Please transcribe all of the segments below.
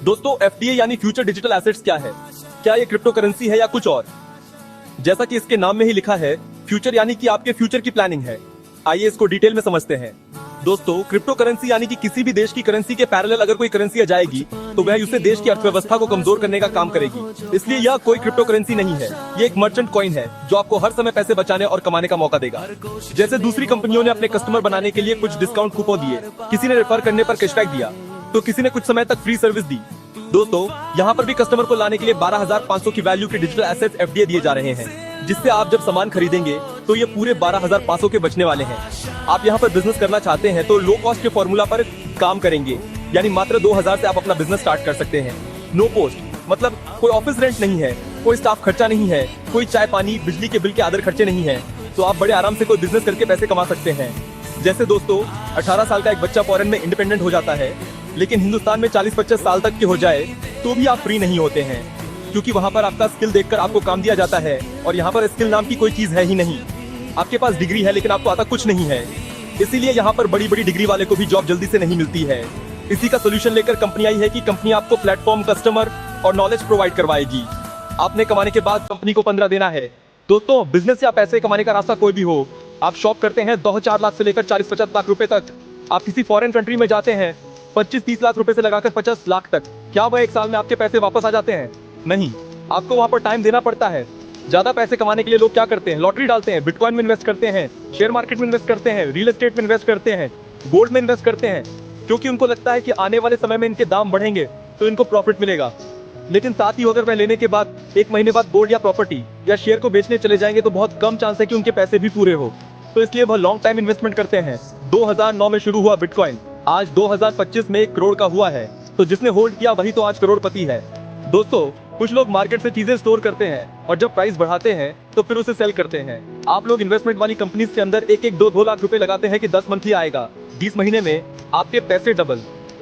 दोस्तों एफडीए यानी future digital assets क्या है? क्या ये क्रिप्टो करेंसी है या कुछ और? जैसा कि इसके नाम में ही लिखा है, फ्यूचर यानी कि आपके फ्यूचर की प्लानिंग है। आइए इसको डिटेल में समझते हैं। दोस्तों क्रिप्टो करेंसी यानी कि किसी भी देश की करेंसी के पैरेलल अगर कोई करेंसी आ जाएगी तो वह उसे देश की अर्थव्यवस्था को कमजोर करने का काम करेगी। इसलिए यह कोई क्रिप्टो करेंसी नहीं है, ये एक मर्चेंट कॉइन है जो आपको हर समय पैसे बचाने और कमाने का मौका देगा। जैसे दूसरी कंपनियों ने अपने कस्टमर बनाने के लिए कुछ डिस्काउंट कूपन दिए, किसी ने रेफर करने पर कैशबैक दिया, तो किसी ने कुछ समय तक फ्री सर्विस दी। दोस्तों यहाँ पर भी कस्टमर को लाने के लिए 12,500 की वैल्यू के डिजिटल एसेट्स एफडीए दिए जा रहे हैं, जिससे आप जब सामान खरीदेंगे तो ये पूरे 12,500 के बचने वाले हैं। आप यहाँ पर बिजनेस करना चाहते हैं तो लो कॉस्ट के फॉर्मूला पर काम करेंगे, यानी मात्र 2,000 से आप अपना बिजनेस स्टार्ट कर सकते हैं। नो पोस्ट मतलब कोई ऑफिस रेंट नहीं है, कोई स्टाफ खर्चा नहीं है, कोई चाय पानी बिजली के बिल के अदर खर्चे नहीं है, तो आप बड़े आराम से कोई बिजनेस करके पैसे कमा सकते हैं। जैसे दोस्तों 18 साल का एक बच्चा फॉरेन में इंडिपेंडेंट हो जाता है, लेकिन हिंदुस्तान में 40-50 साल तक के हो जाए तो भी आप फ्री नहीं होते हैं, क्योंकि वहाँ पर आपका स्किल देखकर आपको काम दिया जाता है और यहाँ पर स्किल नाम की कोई चीज है ही नहीं। आपके पास डिग्री है लेकिन आपको आता कुछ नहीं है, इसीलिए यहाँ पर बड़ी बड़ी डिग्री वाले को भी जॉब जल्दी से नहीं मिलती है। इसी का सोल्यूशन लेकर कंपनी आई है कि कंपनी आपको प्लेटफॉर्म, कस्टमर और नॉलेज प्रोवाइड करवाएगी। आपने कमाने के बाद कंपनी को 15 देना है। दोस्तों बिजनेस या पैसे कमाने का रास्ता कोई भी हो, आप शॉप करते हैं 2-4 लाख से लेकर 40-50 लाख रुपए तक, आप किसी फॉरेन कंट्री में जाते हैं 25-30 लाख रुपए से लगाकर 50 लाख तक, क्या वह एक साल में आपके पैसे वापस आ जाते हैं? नहीं, आपको वहाँ पर टाइम देना पड़ता है। ज्यादा पैसे कमाने के लिए लोग क्या करते हैं? लॉटरी डालते हैं, बिटकॉइन में इन्वेस्ट करते हैं, शेयर मार्केट में इन्वेस्ट करते हैं, रियल एस्टेट में इन्वेस्ट करते हैं, गोल्ड में इन्वेस्ट करते हैं, क्योंकि उनको लगता है कि आने वाले समय में इनके दाम बढ़ेंगे तो इनको प्रॉफिट मिलेगा। लेकिन साथ ही अगर वह लेने के बाद 1 महीने बाद गोल्ड या प्रॉपर्टी या शेयर को बेचने चले जाएंगे तो बहुत कम चांस है कि उनके पैसे भी पूरे हो, तो इसलिए वह लॉन्ग टाइम इन्वेस्टमेंट करते हैं। 2009 में शुरू हुआ बिटकॉइन, आज 2025 में 1 करोड़ का हुआ है, तो जिसने होल्ड किया वही तो आज करोड़पति है। दोस्तों कुछ लोग मार्केट से चीजें स्टोर करते हैं और जब प्राइस बढ़ाते हैं तो फिर उसे सेल करते हैं। आप लोग इन्वेस्टमेंट वाली कंपनीज के अंदर 1-2 लाख रुपए लगाते हैं कि 10 मंथली आएगा, 20 महीने में आपके पैसे डबल।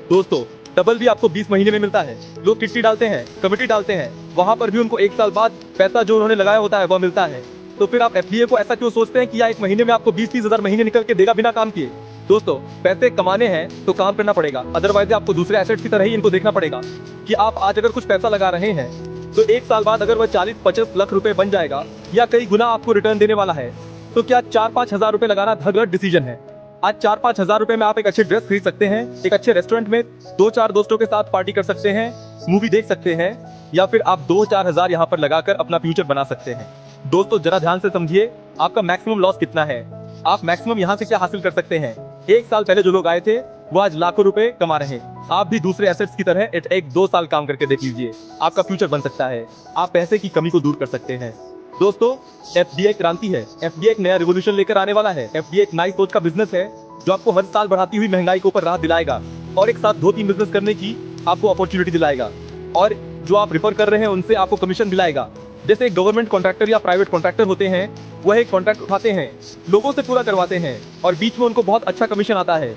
दोस्तों डबल भी आपको 20 महीने में मिलता है। लोग किट्टी डालते हैं, कमिटी डालते हैं, वहां पर भी उनको 1 साल बाद पैसा जो उन्होंने लगाया होता है वह मिलता है। तो फिर आप एफडीए को ऐसा क्यों सोचते हैं कि या 1 महीने में आपको 20-30 हजार महीने निकल के देगा बिना काम किए? दोस्तों पैसे कमाने हैं तो काम करना पड़ेगा, अदरवाइज आपको दूसरे एसेट्स की तरह ही इनको देखना पड़ेगा कि आप आज अगर कुछ पैसा लगा रहे हैं तो 1 साल बाद अगर वह 40-50 लाख रुपए बन जाएगा या कई गुना आपको रिटर्न देने वाला है, तो क्या 4-5 हजार रुपए लगाना गलत डिसीजन है? आज 4-5 हजार रुपए में आप एक अच्छे ड्रेस खरीद सकते हैं, एक अच्छे रेस्टोरेंट में 2-4 दोस्तों के साथ पार्टी कर सकते हैं, मूवी देख सकते हैं, या फिर आप 2-4 हजार यहाँ पर लगाकर अपना फ्यूचर बना सकते हैं। दोस्तों जरा ध्यान से समझिए, आपका मैक्सिमम लॉस कितना है, आप मैक्सिमम यहाँ से क्या हासिल कर सकते हैं। 1 साल पहले जो लोग आए थे वो आज लाखों रुपए कमा रहे हैं। आप भी दूसरे एसेट्स की तरह 1-2 साल काम करके देख लीजिए, आपका फ्यूचर बन सकता है, आप पैसे की कमी को दूर कर सकते हैं। दोस्तों एफडीए क्रांति है, एफडीए एक नया रिवोल्यूशन लेकर आने वाला है। एफडीए एक नई सोच का बिजनेस है जो आपको हर साल बढ़ाती हुई महंगाई के ऊपर राहत दिलाएगा और एक साथ 2-3 बिजनेस करने की आपको अपॉर्चुनिटी दिलाएगा, और जो आप रिफर कर रहे हैं उनसे आपको कमीशन दिलाएगा। जैसे एक गवर्नमेंट कॉन्ट्रैक्टर या प्राइवेट कॉन्ट्रैक्टर होते हैं, वह एक कॉन्ट्रैक्ट उठाते हैं, लोगों से पूरा करवाते हैं और बीच में उनको बहुत अच्छा कमीशन आता है।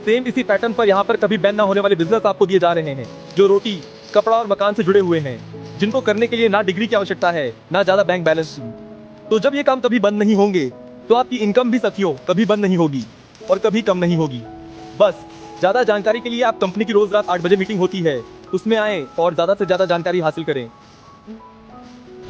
सेम इसी पैटर्न पर यहाँ पर कभी बैन ना होने वाले बिजनेस आपको दिए जा रहे हैं, जो रोटी, कपड़ा और मकान से जुड़े हुए हैं, जिनको करने के लिए ना डिग्री की आवश्यकता है ना ज्यादा बैंक बैलेंस। तो जब ये काम कभी बंद नहीं होंगे तो आपकी इनकम भी साथियों कभी बंद नहीं होगी और कभी कम नहीं होगी। बस ज्यादा जानकारी के लिए आप कंपनी की रोज रात 8 बजे मीटिंग होती है, उसमें आए और ज्यादा से ज्यादा जानकारी हासिल करें।